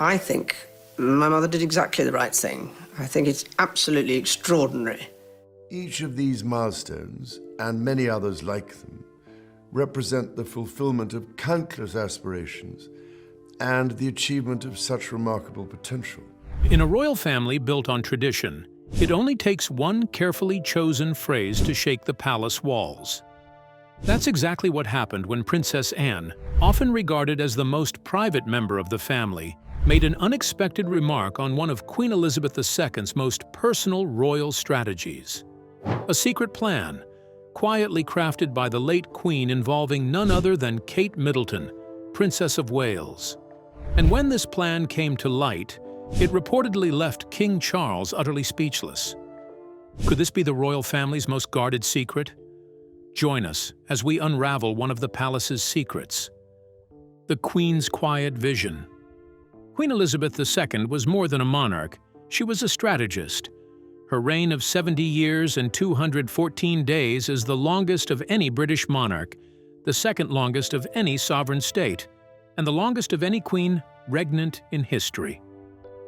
I think my mother did exactly the right thing. I think it's absolutely extraordinary. Each of these milestones, and many others like them, represent the fulfillment of countless aspirations and the achievement of such remarkable potential. In a royal family built on tradition, it only takes one carefully chosen phrase to shake the palace walls. That's exactly what happened when Princess Anne, often regarded as the most private member of the family, made an unexpected remark on one of Queen Elizabeth II's most personal royal strategies. A secret plan, quietly crafted by the late Queen involving none other than Kate Middleton, Princess of Wales. And when this plan came to light, it reportedly left King Charles utterly speechless. Could this be the royal family's most guarded secret? Join us as we unravel one of the palace's secrets: the Queen's quiet vision. Queen Elizabeth II was more than a monarch, she was a strategist. Her reign of 70 years and 214 days is the longest of any British monarch, the second longest of any sovereign state, and the longest of any queen regnant in history.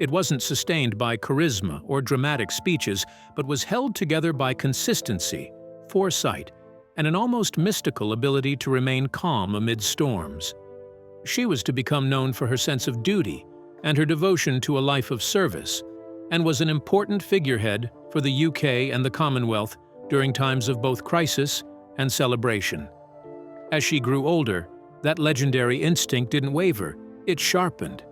It wasn't sustained by charisma or dramatic speeches, but was held together by consistency, foresight, and an almost mystical ability to remain calm amid storms. She was to become known for her sense of duty and her devotion to a life of service, and was an important figurehead for the UK and the Commonwealth during times of both crisis and celebration. As she grew older, that legendary instinct didn't waver, it sharpened.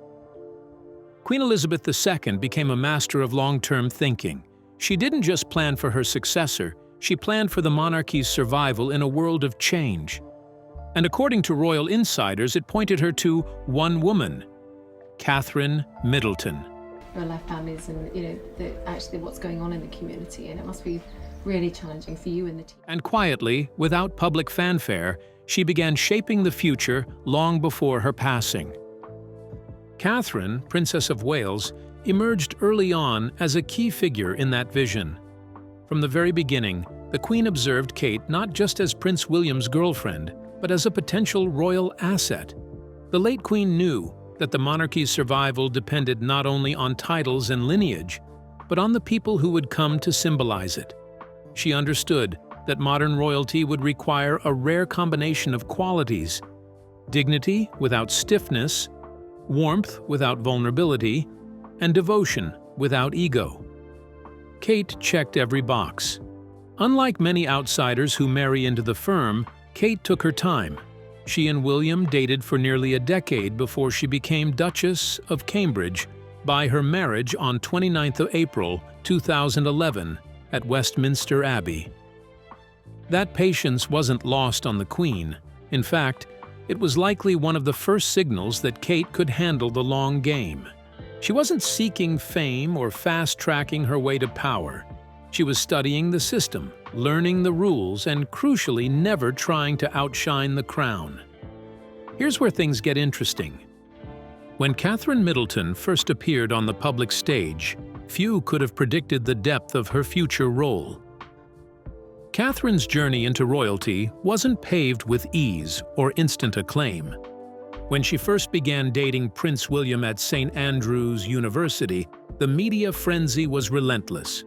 Queen Elizabeth II became a master of long-term thinking. She didn't just plan for her successor, she planned for the monarchy's survival in a world of change. And according to royal insiders, it pointed her to one woman, Kate Middleton. Real-life families and, actually what's going on in the community, and it must be really challenging for you and the team. And quietly, without public fanfare, she began shaping the future long before her passing. Catherine, Princess of Wales, emerged early on as a key figure in that vision. From the very beginning, the Queen observed Kate not just as Prince William's girlfriend, but as a potential royal asset. The late Queen knew that the monarchy's survival depended not only on titles and lineage, but on the people who would come to symbolize it. She understood that modern royalty would require a rare combination of qualities: dignity without stiffness, warmth without vulnerability, and devotion without ego. Kate checked every box. Unlike many outsiders who marry into the firm, Kate took her time. She and William dated for nearly a decade before she became Duchess of Cambridge by her marriage on 29th of April 2011 at Westminster Abbey. That patience wasn't lost on the Queen. In fact, it was likely one of the first signals that Kate could handle the long game. She wasn't seeking fame or fast-tracking her way to power. She was studying the system, learning the rules, and crucially never trying to outshine the crown. Here's where things get interesting. When Kate Middleton first appeared on the public stage, few could have predicted the depth of her future role. Catherine's journey into royalty wasn't paved with ease or instant acclaim. When she first began dating Prince William at St. Andrews University, the media frenzy was relentless.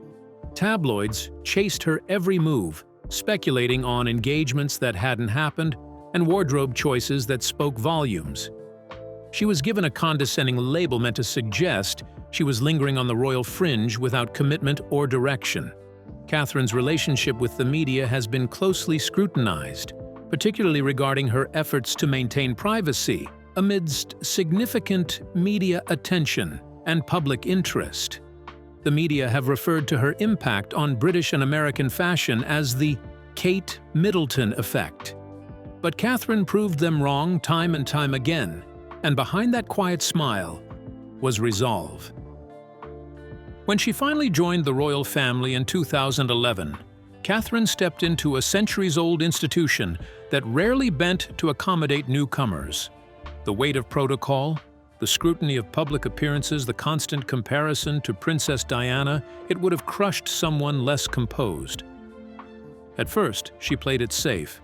Tabloids chased her every move, speculating on engagements that hadn't happened and wardrobe choices that spoke volumes. She was given a condescending label meant to suggest she was lingering on the royal fringe without commitment or direction. Catherine's relationship with the media has been closely scrutinized, particularly regarding her efforts to maintain privacy amidst significant media attention and public interest. The media have referred to her impact on British and American fashion as the Kate Middleton effect. But Catherine proved them wrong time and time again, and behind that quiet smile was resolve. When she finally joined the royal family in 2011, Catherine stepped into a centuries-old institution that rarely bent to accommodate newcomers. The weight of protocol, the scrutiny of public appearances, the constant comparison to Princess Diana, it would have crushed someone less composed. At first, she played it safe.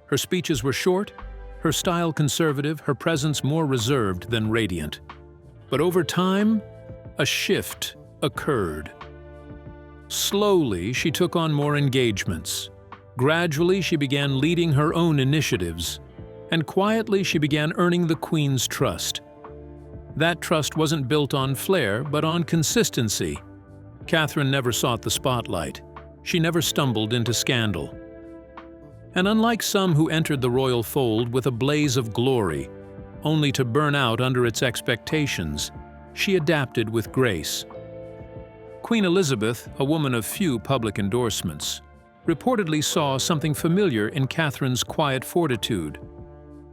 Her speeches were short, her style conservative, her presence more reserved than radiant. But over time, a shift occurred. Slowly, she took on more engagements. Gradually, she began leading her own initiatives. And quietly, she began earning the Queen's trust. That trust wasn't built on flair, but on consistency. Catherine never sought the spotlight. She never stumbled into scandal. And unlike some who entered the royal fold with a blaze of glory, only to burn out under its expectations, she adapted with grace. Queen Elizabeth, a woman of few public endorsements, reportedly saw something familiar in Catherine's quiet fortitude.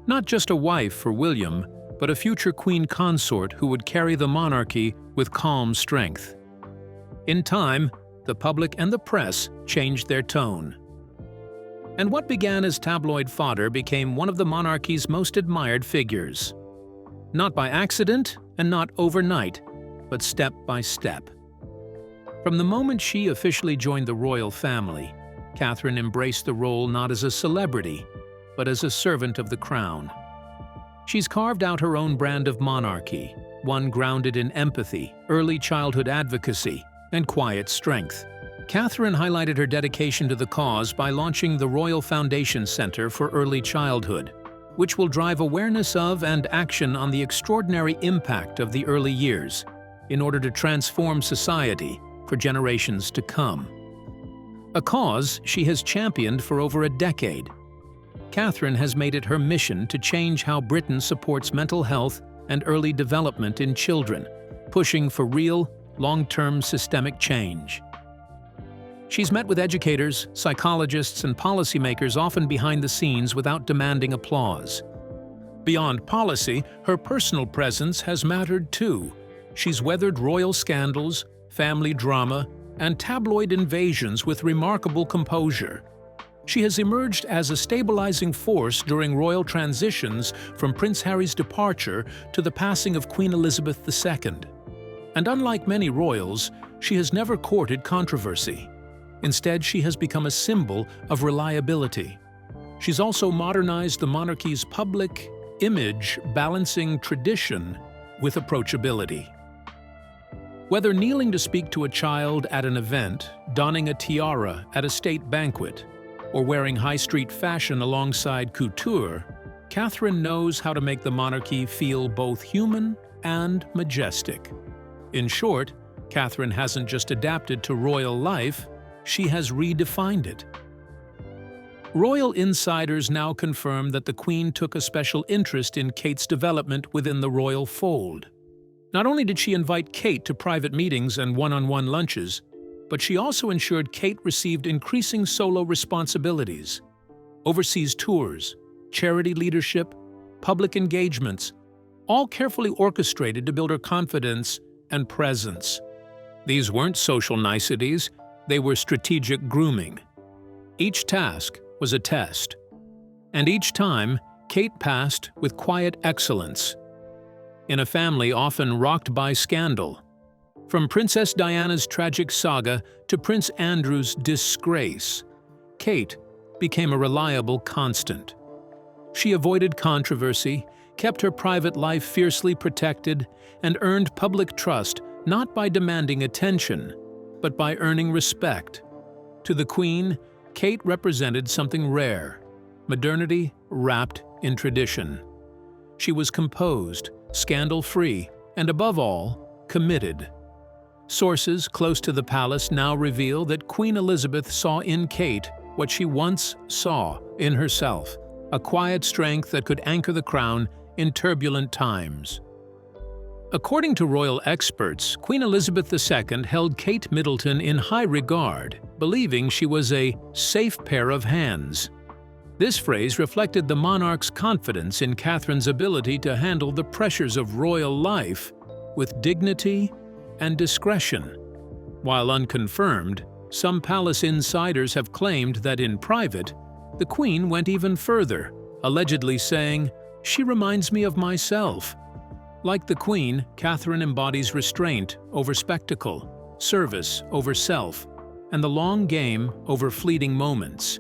Not just a wife for William, but a future queen consort who would carry the monarchy with calm strength. In time, the public and the press changed their tone. And what began as tabloid fodder became one of the monarchy's most admired figures. Not by accident and not overnight, but step by step. From the moment she officially joined the royal family, Catherine embraced the role not as a celebrity, but as a servant of the crown. She's carved out her own brand of monarchy, one grounded in empathy, early childhood advocacy, and quiet strength. Catherine highlighted her dedication to the cause by launching the Royal Foundation Center for Early Childhood, which will drive awareness of and action on the extraordinary impact of the early years in order to transform society for generations to come. A cause she has championed for over a decade. Catherine has made it her mission to change how Britain supports mental health and early development in children, pushing for real, long-term systemic change. She's met with educators, psychologists, and policymakers often behind the scenes without demanding applause. Beyond policy, her personal presence has mattered too. She's weathered royal scandals, family drama, and tabloid invasions with remarkable composure. She has emerged as a stabilizing force during royal transitions from Prince Harry's departure to the passing of Queen Elizabeth II. And unlike many royals, she has never courted controversy. Instead, she has become a symbol of reliability. She's also modernized the monarchy's public image, balancing tradition with approachability. Whether kneeling to speak to a child at an event, donning a tiara at a state banquet, or wearing high-street fashion alongside couture, Catherine knows how to make the monarchy feel both human and majestic. In short, Catherine hasn't just adapted to royal life, she has redefined it. Royal insiders now confirm that the Queen took a special interest in Kate's development within the royal fold. Not only did she invite Kate to private meetings and one-on-one lunches, but she also ensured Kate received increasing solo responsibilities, overseas tours, charity leadership, public engagements, all carefully orchestrated to build her confidence and presence. These weren't social niceties, they were strategic grooming. Each task was a test. And each time, Kate passed with quiet excellence. In a family often rocked by scandal, from Princess Diana's tragic saga to Prince Andrew's disgrace, Kate became a reliable constant. She avoided controversy, kept her private life fiercely protected, and earned public trust not by demanding attention, but by earning respect. To the Queen, Kate represented something rare, modernity wrapped in tradition. She was composed, scandal-free, and above all, committed. Sources close to the palace now reveal that Queen Elizabeth saw in Kate what she once saw in herself, a quiet strength that could anchor the crown in turbulent times. According to royal experts, Queen Elizabeth II held Kate Middleton in high regard, believing she was a safe pair of hands. This phrase reflected the monarch's confidence in Catherine's ability to handle the pressures of royal life with dignity and discretion. While unconfirmed, some palace insiders have claimed that in private, the Queen went even further, allegedly saying, "She reminds me of myself." Like the Queen, Catherine embodies restraint over spectacle, service over self, and the long game over fleeting moments.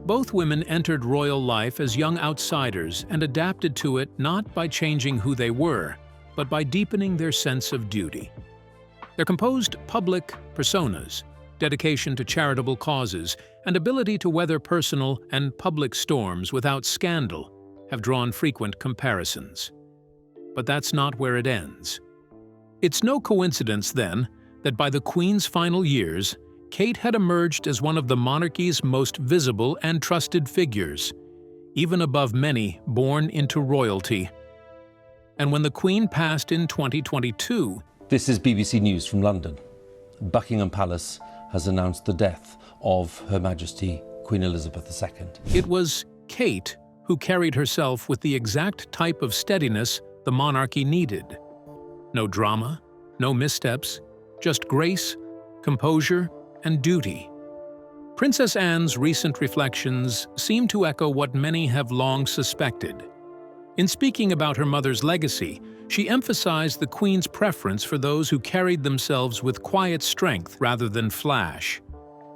Both women entered royal life as young outsiders and adapted to it not by changing who they were, but by deepening their sense of duty. Their composed public personas, dedication to charitable causes, and ability to weather personal and public storms without scandal have drawn frequent comparisons. But that's not where it ends. It's no coincidence, then, that by the Queen's final years, Kate had emerged as one of the monarchy's most visible and trusted figures, even above many born into royalty. And when the Queen passed in 2022, This is BBC News from London. Buckingham Palace has announced the death of Her Majesty Queen Elizabeth II. it was Kate who carried herself with the exact type of steadiness the monarchy needed. No drama, no missteps, just grace, composure, and duty. Princess Anne's recent reflections seem to echo what many have long suspected. In speaking about her mother's legacy, she emphasized the Queen's preference for those who carried themselves with quiet strength rather than flash.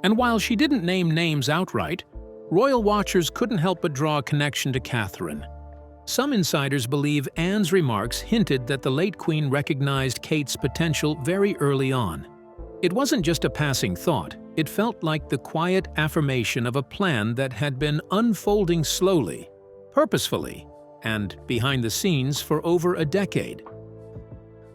And while she didn't name names outright, royal watchers couldn't help but draw a connection to Catherine. Some insiders believe Anne's remarks hinted that the late Queen recognized Kate's potential very early on. It wasn't just a passing thought, it felt like the quiet affirmation of a plan that had been unfolding slowly, purposefully, and behind the scenes for over a decade.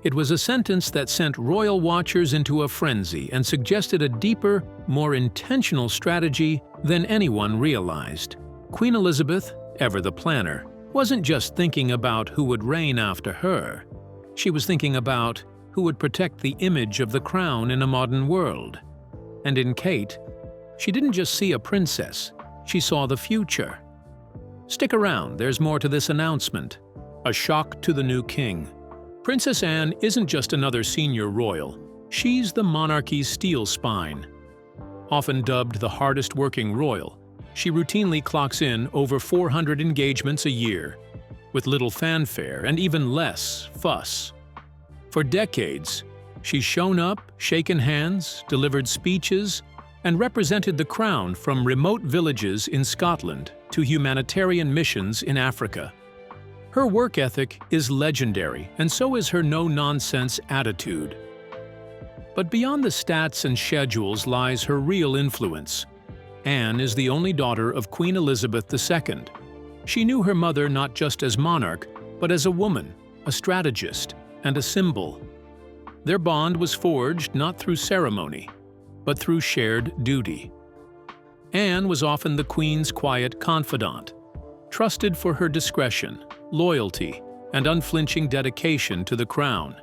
It was a sentence that sent royal watchers into a frenzy and suggested a deeper, more intentional strategy than anyone realized. Queen Elizabeth, ever the planner, wasn't just thinking about who would reign after her. She was thinking about who would protect the image of the crown in a modern world. And in Kate, she didn't just see a princess, she saw the future. Stick around, there's more to this announcement. A shock to the new king. Princess Anne isn't just another senior royal, she's the monarchy's steel spine. Often dubbed the hardest-working royal, she routinely clocks in over 400 engagements a year, with little fanfare and even less fuss. For decades, she's shown up, shaken hands, delivered speeches, and represented the crown from remote villages in Scotland to humanitarian missions in Africa. Her work ethic is legendary, and so is her no-nonsense attitude. But beyond the stats and schedules lies her real influence. Anne is the only daughter of Queen Elizabeth II. She knew her mother not just as monarch, but as a woman, a strategist, and a symbol. Their bond was forged not through ceremony, but through shared duty. Anne was often the Queen's quiet confidant, trusted for her discretion, loyalty, and unflinching dedication to the crown.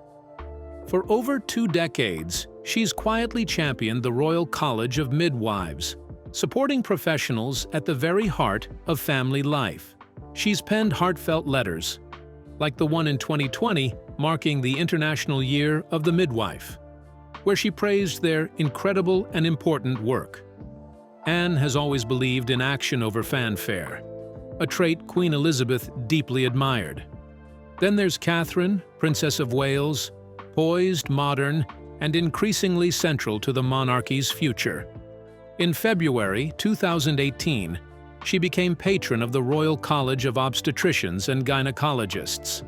For over 2 decades, she's quietly championed the Royal College of Midwives, supporting professionals at the very heart of family life. She's penned heartfelt letters, like the one in 2020 marking the International Year of the Midwife, where she praised their incredible and important work. Anne has always believed in action over fanfare, a trait Queen Elizabeth deeply admired. Then there's Catherine, Princess of Wales, poised, modern, and increasingly central to the monarchy's future. In February 2018, she became patron of the Royal College of Obstetricians and Gynecologists.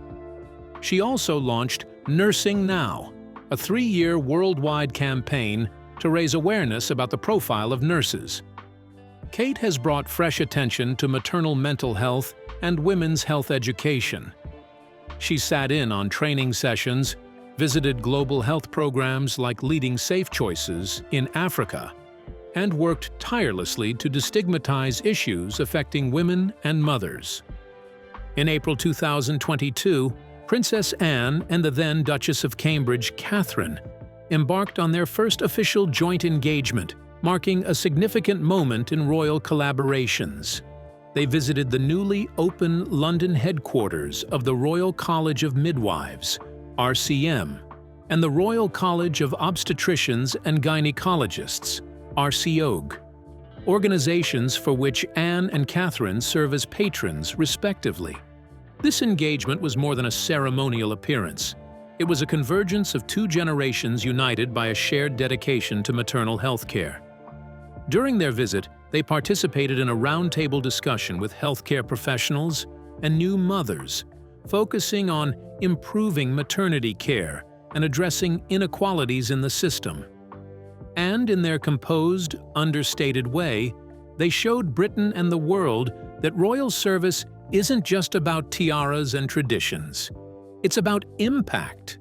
She also launched Nursing Now, a 3-year worldwide campaign to raise awareness about the profile of nurses. Kate has brought fresh attention to maternal mental health and women's health education. She sat in on training sessions, visited global health programs like Leading Safe Choices in Africa, and worked tirelessly to destigmatize issues affecting women and mothers. In April 2022, Princess Anne and the then Duchess of Cambridge, Catherine, embarked on their first official joint engagement, marking a significant moment in royal collaborations. They visited the newly opened London headquarters of the Royal College of Midwives, RCM, and the Royal College of Obstetricians and Gynecologists, RCOG, organizations for which Anne and Catherine serve as patrons, respectively. This engagement was more than a ceremonial appearance. It was a convergence of 2 generations united by a shared dedication to maternal health care. During their visit, they participated in a roundtable discussion with healthcare professionals and new mothers focusing on improving maternity care and addressing inequalities in the system. And in their composed, understated way, they showed Britain and the world that royal service isn't just about tiaras and traditions. It's about impact.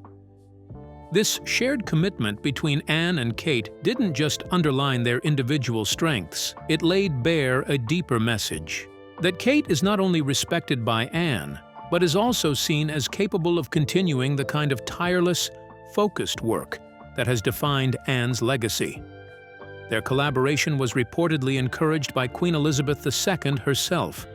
This shared commitment between Anne and Kate didn't just underline their individual strengths, it laid bare a deeper message. That Kate is not only respected by Anne, but is also seen as capable of continuing the kind of tireless, focused work that has defined Anne's legacy. Their collaboration was reportedly encouraged by Queen Elizabeth II herself,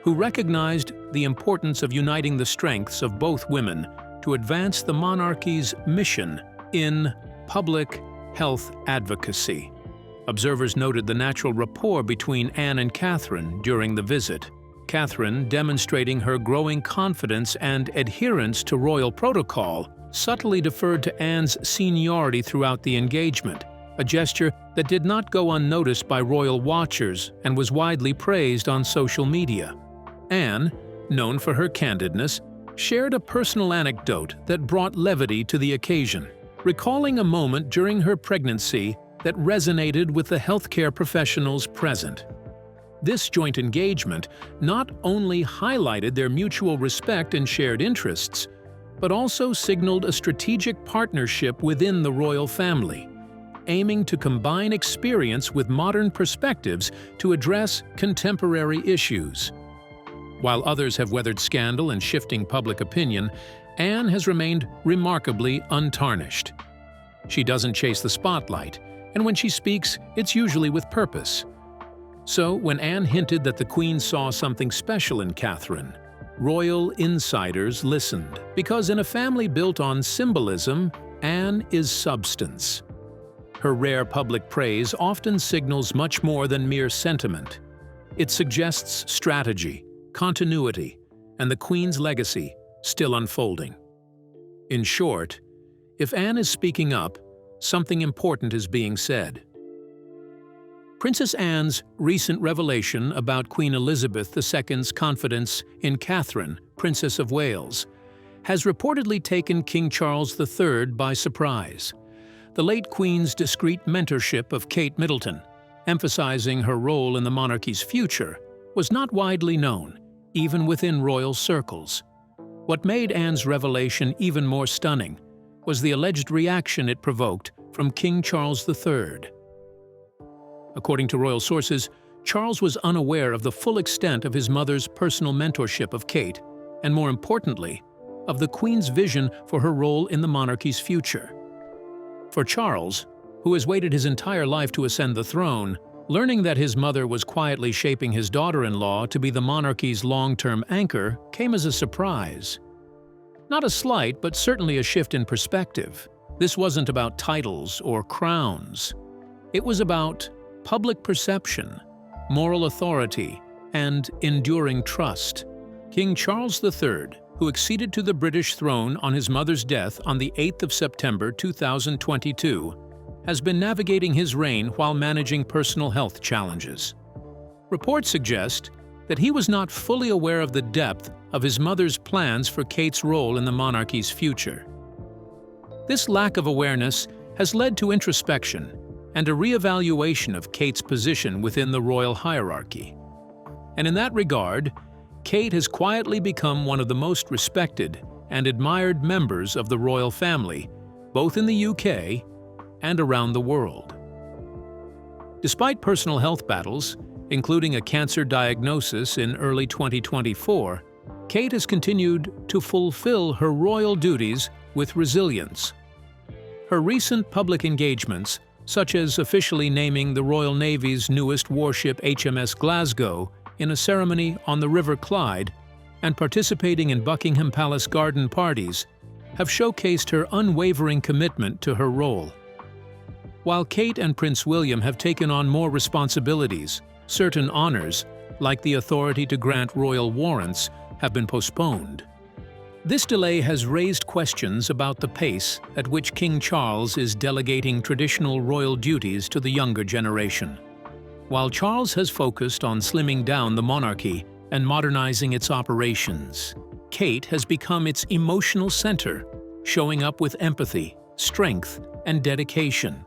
who recognized the importance of uniting the strengths of both women to advance the monarchy's mission in public health advocacy. Observers noted the natural rapport between Anne and Catherine during the visit. Catherine, demonstrating her growing confidence and adherence to royal protocol, subtly deferred to Anne's seniority throughout the engagement, a gesture that did not go unnoticed by royal watchers and was widely praised on social media. Anne, known for her candidness, shared a personal anecdote that brought levity to the occasion, recalling a moment during her pregnancy that resonated with the healthcare professionals present. This joint engagement not only highlighted their mutual respect and shared interests, but also signaled a strategic partnership within the royal family, aiming to combine experience with modern perspectives to address contemporary issues. While others have weathered scandal and shifting public opinion, Anne has remained remarkably untarnished. She doesn't chase the spotlight, and when she speaks, it's usually with purpose. So, when Anne hinted that the Queen saw something special in Catherine, royal insiders listened, because in a family built on symbolism, Anne is substance. Her rare public praise often signals much more than mere sentiment. It suggests strategy, continuity, and the Queen's legacy still unfolding. In short, if Anne is speaking up, something important is being said. Princess Anne's recent revelation about Queen Elizabeth II's confidence in Catherine, Princess of Wales, has reportedly taken King Charles III by surprise. The late Queen's discreet mentorship of Kate Middleton, emphasizing her role in the monarchy's future, was not widely known, even within royal circles. What made Anne's revelation even more stunning was the alleged reaction it provoked from King Charles III. According to royal sources, Charles was unaware of the full extent of his mother's personal mentorship of Kate, and more importantly, of the Queen's vision for her role in the monarchy's future. For Charles, who has waited his entire life to ascend the throne, learning that his mother was quietly shaping his daughter-in-law to be the monarchy's long-term anchor came as a surprise. Not a slight, but certainly a shift in perspective. This wasn't about titles or crowns. It was about public perception, moral authority, and enduring trust. King Charles III, who acceded to the British throne on his mother's death on the 8th of September 2022, has been navigating his reign while managing personal health challenges. Reports suggest that he was not fully aware of the depth of his mother's plans for Kate's role in the monarchy's future. This lack of awareness has led to introspection and a re-evaluation of Kate's position within the royal hierarchy. And in that regard, Kate has quietly become one of the most respected and admired members of the royal family, both in the UK and around the world. Despite personal health battles, including a cancer diagnosis in early 2024, Kate has continued to fulfill her royal duties with resilience. Her recent public engagements, such as officially naming the Royal Navy's newest warship HMS Glasgow in a ceremony on the River Clyde, and participating in Buckingham Palace garden parties, have showcased her unwavering commitment to her role. While Kate and Prince William have taken on more responsibilities, certain honors, like the authority to grant royal warrants, have been postponed. This delay has raised questions about the pace at which King Charles is delegating traditional royal duties to the younger generation. While Charles has focused on slimming down the monarchy and modernizing its operations, Kate has become its emotional center, showing up with empathy, strength, and dedication.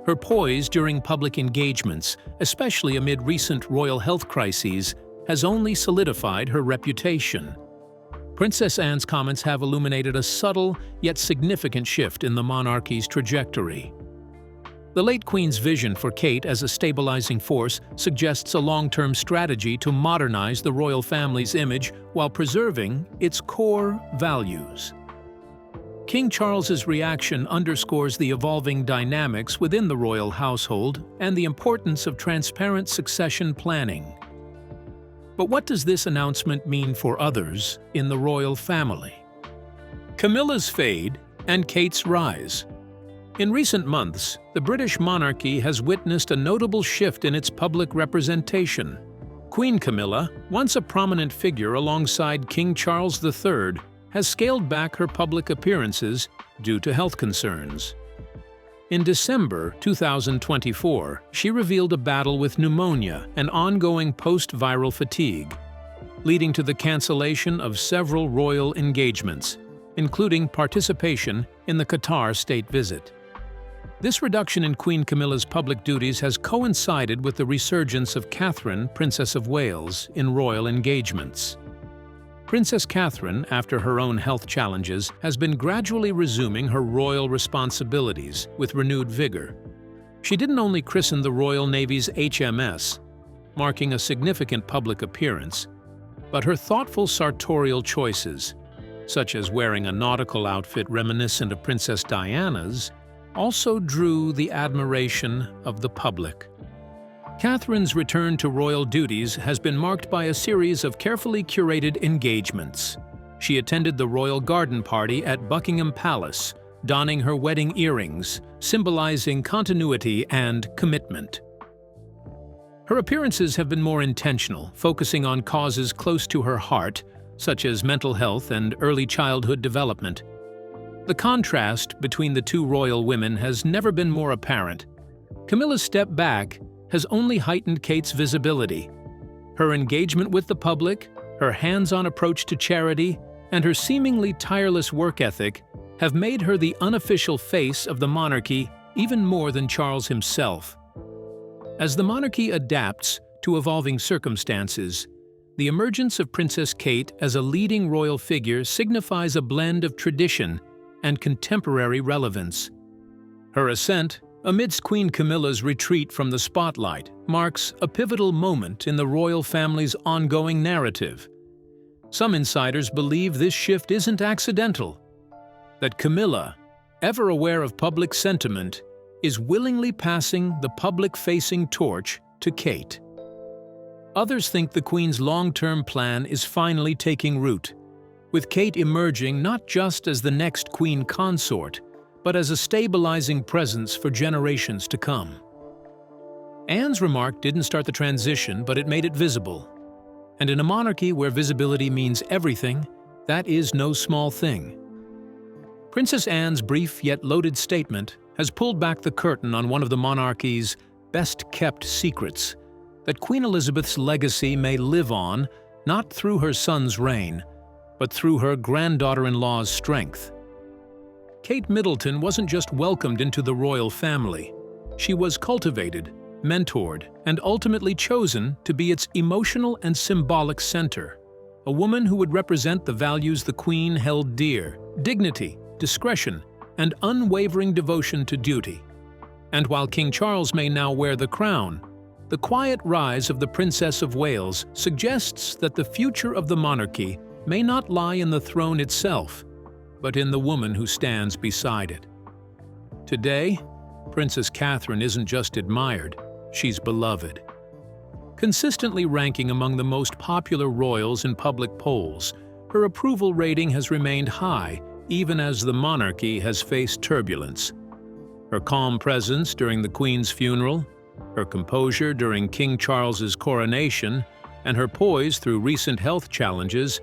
Her poise during public engagements, especially amid recent royal health crises, has only solidified her reputation. Princess Anne's comments have illuminated a subtle yet significant shift in the monarchy's trajectory. The late Queen's vision for Kate as a stabilizing force suggests a long-term strategy to modernize the royal family's image while preserving its core values. King Charles's reaction underscores the evolving dynamics within the royal household and the importance of transparent succession planning. But what does this announcement mean for others in the royal family? Camilla's fade and Kate's rise. In recent months, the British monarchy has witnessed a notable shift in its public representation. Queen Camilla, once a prominent figure alongside King Charles III, has scaled back her public appearances due to health concerns. In December 2024, she revealed a battle with pneumonia and ongoing post-viral fatigue, leading to the cancellation of several royal engagements, including participation in the Qatar state visit. This reduction in Queen Camilla's public duties has coincided with the resurgence of Catherine, Princess of Wales, in royal engagements. Princess Catherine, after her own health challenges, has been gradually resuming her royal responsibilities with renewed vigor. She didn't only christen the Royal Navy's HMS, marking a significant public appearance, but her thoughtful sartorial choices, such as wearing a nautical outfit reminiscent of Princess Diana's, also drew the admiration of the public. Catherine's return to royal duties has been marked by a series of carefully curated engagements. She attended the royal garden party at Buckingham Palace, donning her wedding earrings, symbolizing continuity and commitment. Her appearances have been more intentional, focusing on causes close to her heart, such as mental health and early childhood development. The contrast between the two royal women has never been more apparent. Camilla's step back has only heightened Kate's visibility. Her engagement with the public, her hands-on approach to charity, and her seemingly tireless work ethic have made her the unofficial face of the monarchy even more than Charles himself. As the monarchy adapts to evolving circumstances, the emergence of Princess Kate as a leading royal figure signifies a blend of tradition and contemporary relevance. Her ascent, amidst Queen Camilla's retreat from the spotlight, marks a pivotal moment in the royal family's ongoing narrative. Some insiders believe this shift isn't accidental, that Camilla, ever aware of public sentiment, is willingly passing the public-facing torch to Kate. Others think the Queen's long-term plan is finally taking root, with Kate emerging not just as the next Queen consort, but as a stabilizing presence for generations to come. Anne's remark didn't start the transition, but it made it visible. And in a monarchy where visibility means everything, that is no small thing. Princess Anne's brief yet loaded statement has pulled back the curtain on one of the monarchy's best-kept secrets, that Queen Elizabeth's legacy may live on, not through her son's reign, but through her granddaughter-in-law's strength. Kate Middleton wasn't just welcomed into the royal family. She was cultivated, mentored, and ultimately chosen to be its emotional and symbolic center. A woman who would represent the values the Queen held dear: dignity, discretion, and unwavering devotion to duty. And while King Charles may now wear the crown, the quiet rise of the Princess of Wales suggests that the future of the monarchy may not lie in the throne itself, but in the woman who stands beside it. Today, Princess Catherine isn't just admired, she's beloved. Consistently ranking among the most popular royals in public polls, her approval rating has remained high even as the monarchy has faced turbulence. Her calm presence during the Queen's funeral, her composure during King Charles's coronation, and her poise through recent health challenges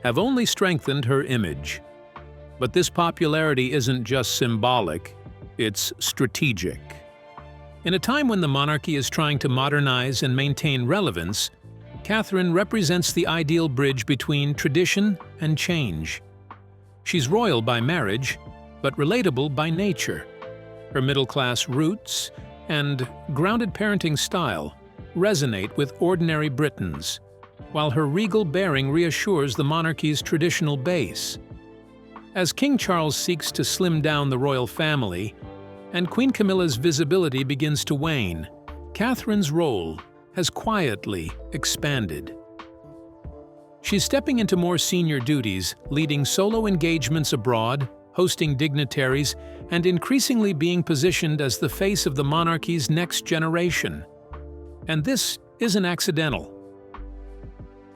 have only strengthened her image. But this popularity isn't just symbolic, it's strategic. In a time when the monarchy is trying to modernize and maintain relevance, Catherine represents the ideal bridge between tradition and change. She's royal by marriage, but relatable by nature. Her middle-class roots and grounded parenting style resonate with ordinary Britons, while her regal bearing reassures the monarchy's traditional base. As King Charles seeks to slim down the royal family, and Queen Camilla's visibility begins to wane, Catherine's role has quietly expanded. She's stepping into more senior duties, leading solo engagements abroad, hosting dignitaries, and increasingly being positioned as the face of the monarchy's next generation. And this isn't accidental.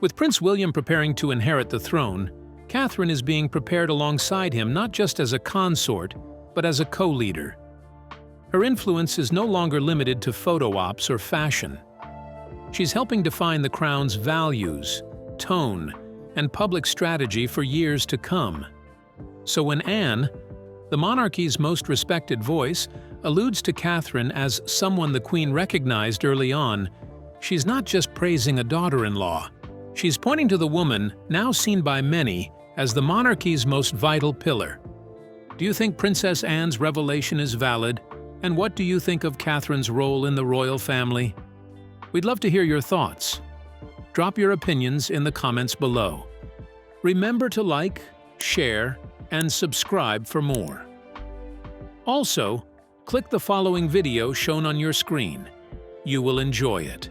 With Prince William preparing to inherit the throne, Catherine is being prepared alongside him not just as a consort, but as a co-leader. Her influence is no longer limited to photo ops or fashion. She's helping define the crown's values, tone, and public strategy for years to come. So when Anne, the monarchy's most respected voice, alludes to Catherine as someone the Queen recognized early on, she's not just praising a daughter-in-law. She's pointing to the woman, now seen by many, as the monarchy's most vital pillar. Do you think Princess Anne's revelation is valid? And what do you think of Catherine's role in the royal family? We'd love to hear your thoughts. Drop your opinions in the comments below. Remember to like, share, and subscribe for more. Also, click the following video shown on your screen. You will enjoy it.